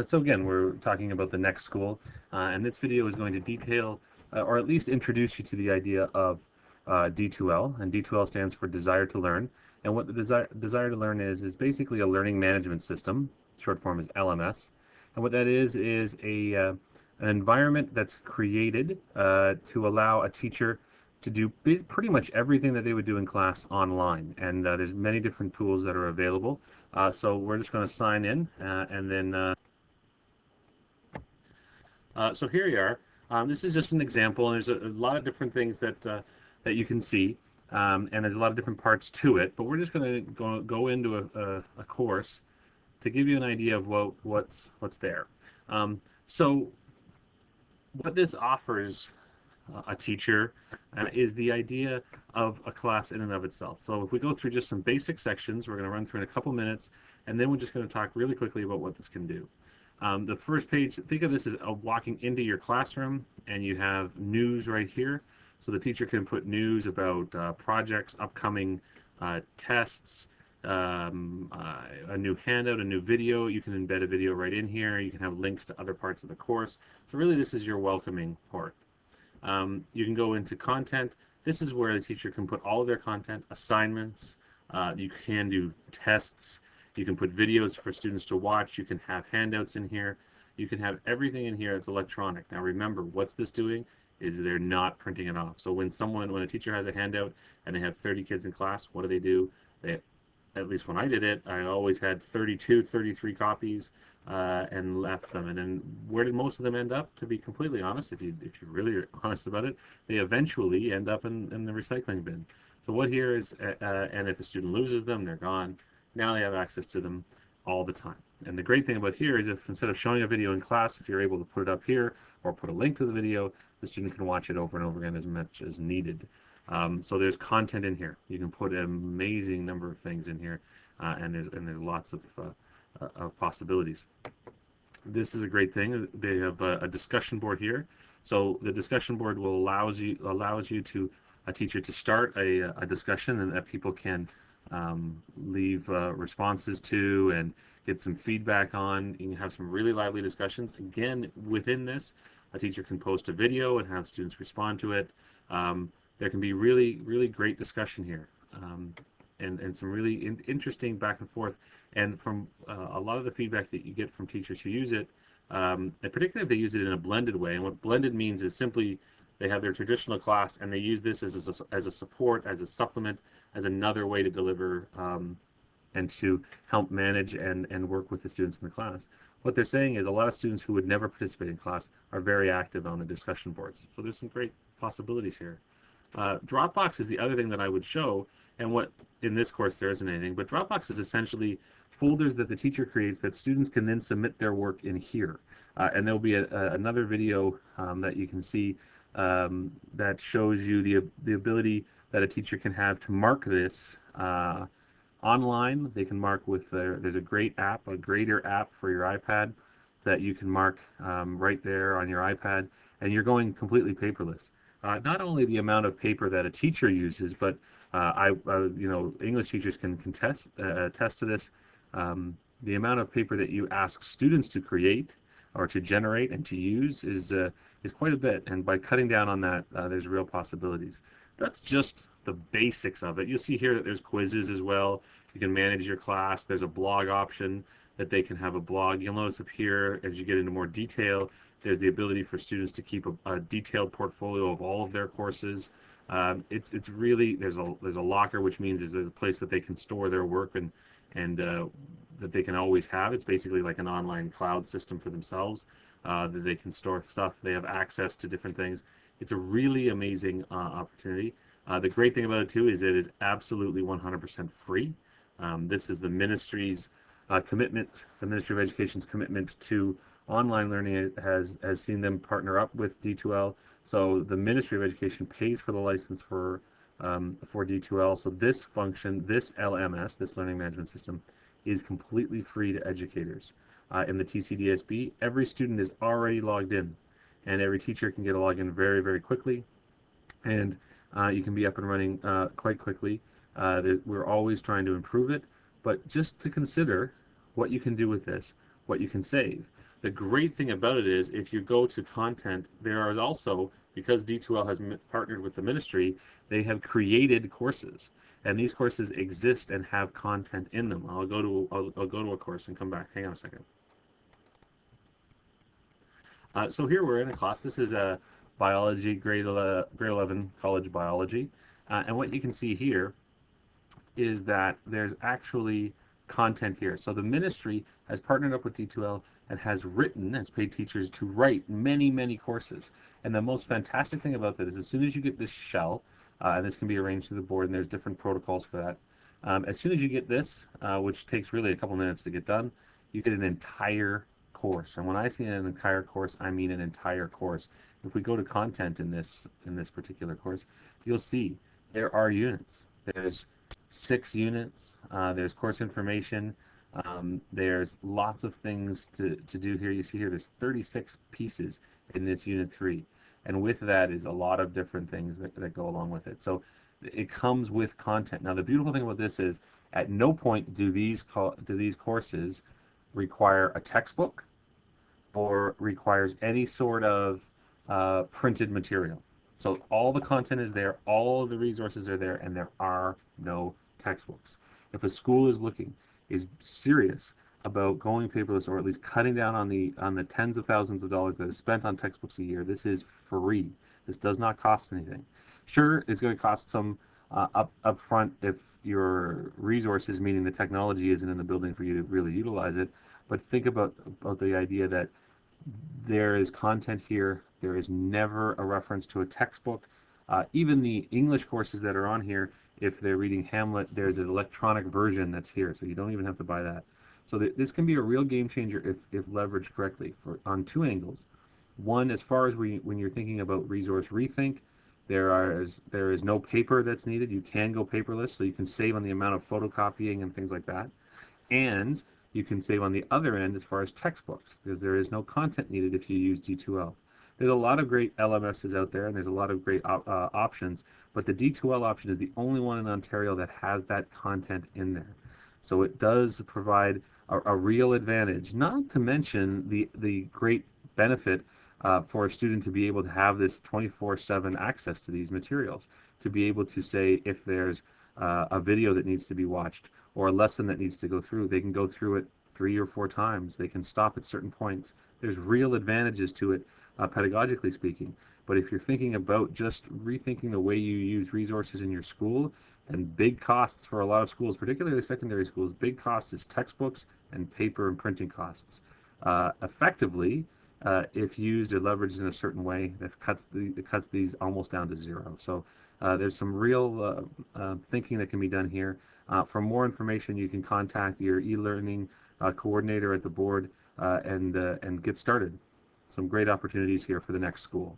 So again, we're talking about the NeXt school, and this video is going to detail, or at least introduce you to the idea of D2L, and D2L stands for Desire to Learn. And what the Desire to Learn is basically a learning management system. Short form is LMS. And what that is an environment that's created to allow a teacher to do pretty much everything that they would do in class online. And there's many different tools that are available. So we're just going to sign in, and then so here you are. This is just an example, and there's a lot of different things that you can see, and there's a lot of different parts to it. But we're just going to go into a course to give you an idea of what's there. So what this offers a teacher is the idea of a class in and of itself. So if we go through just some basic sections, we're going to run through in a couple minutes, and then we're just going to talk really quickly about what this can do. The first page, think of this as walking into your classroom, and you have news right here. So the teacher can put news about projects, upcoming tests, a new handout, a new video. You can embed a video right in here. You can have links to other parts of the course. So really this is your welcoming part. You can go into content. This is where the teacher can put all of their content, assignments. You can do tests. You can put videos for students to watch. You can have handouts in here. You can have everything in here that's electronic. Now remember, what's this doing is they're not printing it off. So when a teacher has a handout and they have 30 kids in class, what do? At least when I did it, I always had 32, 33 copies and left them. And then where did most of them end up? To be completely honest, if you're really honest about it, they eventually end up in the recycling bin. So what here is, and if a student loses them, they're gone. Now they have access to them all the time. And the great thing about here is if instead of showing a video in class, if you're able to put it up here or put a link to the video, the student can watch it over and over again as much as needed. So there's content in here. You can put an amazing number of things in here, and there's lots of possibilities. This is a great thing. They have a discussion board here. So the discussion board will allows you to a teacher to start a discussion, and that people can leave responses to and get some feedback on. You can have some really lively discussions. Again, within this, a teacher can post a video and have students respond to it. There can be really great discussion here, and some really interesting back and forth. And from a lot of the feedback that you get from teachers who use it, and particularly if they use it in a blended way. And what blended means is simply they have their traditional class and they use this as a support, as a supplement, as another way to deliver and to help manage and work with the students in the class. What they're saying is a lot of students who would never participate in class are very active on the discussion boards. So there's some great possibilities here. Dropbox is the other thing that I would show, and what in this course there isn't anything, but Dropbox is essentially folders that the teacher creates that students can then submit their work in here. And there'll be another video that you can see that shows you the ability that a teacher can have to mark this online. They can mark with there's a great app, a grader app for your iPad that you can mark right there on your iPad, and you're going completely paperless. Not only the amount of paper that a teacher uses, but English teachers can attest to this. The amount of paper that you ask students to create or to generate and to use is quite a bit. And by cutting down on that, there's real possibilities. That's just the basics of it. You'll see here that there's quizzes as well. You can manage your class. There's a blog option that they can have a blog. You'll notice up here, as you get into more detail, there's the ability for students to keep a detailed portfolio of all of their courses. It's really, there's a locker, which means there's a place that they can store their work and that they can always have. It's basically like an online cloud system for themselves that they can store stuff. They have access to different things. It's a really amazing opportunity. The great thing about it too is it is absolutely 100% free. This is the ministry's commitment, the Ministry of Education's commitment to online learning has seen them partner up with D2L. So the Ministry of Education pays for the license for D2L. So this function, this LMS, this learning management system, is completely free to educators. In the TCDSB, every student is already logged in, and every teacher can get a login very quickly, and you can be up and running quite quickly. We're always trying to improve it, but just to consider what you can do with this, what you can save. The great thing about it is if you go to content, there is also, because D2L has partnered with the ministry, they have created courses. And these courses exist and have content in them. I'll go to a course and come back. Hang on a second. So here we're in a class. This is a biology, grade 11 college biology. And what you can see here is that there's actually content here. So the ministry has partnered up with D2L and has paid teachers to write many, many courses. And the most fantastic thing about that is as soon as you get this shell, and this can be arranged to the board, and there's different protocols for that. As soon as you get this, which takes really a couple minutes to get done, you get an entire course. And when I say an entire course, I mean an entire course. If we go to content in this particular course, you'll see there are units. There's 6 units. There's course information. There's lots of things to do here. You see here there's 36 pieces in this Unit 3. And with that is a lot of different things that go along with it. So it comes with content. Now the beautiful thing about this is at no point do these courses require a textbook or requires any sort of printed material. So all the content is there, all of the resources are there, and there are no textbooks. If a school is serious about going paperless or at least cutting down on the tens of thousands of dollars that is spent on textbooks a year, this is free. This does not cost anything. Sure, it's going to cost some up front if your resources, meaning the technology, isn't in the building for you to really utilize it. But think about the idea that there is content here. There is never a reference to a textbook. Even the English courses that are on here, if they're reading Hamlet, there's an electronic version that's here, so you don't even have to buy that. So this can be a real game changer if leveraged correctly on 2 angles. One, as far as when you're thinking about resource rethink, there is no paper that's needed. You can go paperless, so you can save on the amount of photocopying and things like that. And you can save on the other end as far as textbooks, because there is no content needed if you use D2L. There's a lot of great LMSs out there, and there's a lot of great options, but the D2L option is the only one in Ontario that has that content in there. So it does provide a real advantage, not to mention the great benefit for a student to be able to have this 24/7 access to these materials, to be able to say if there's a video that needs to be watched or a lesson that needs to go through, they can go through it 3 or 4 times. They can stop at certain points. There's real advantages to it, pedagogically speaking. But if you're thinking about just rethinking the way you use resources in your school, and big costs for a lot of schools, particularly secondary schools, big costs is textbooks and paper and printing costs. Effectively, if used or leveraged in a certain way, it cuts these almost down to zero. So there's some real thinking that can be done here. For more information, you can contact your e-learning coordinator at the board and get started. Some great opportunities here for the next school.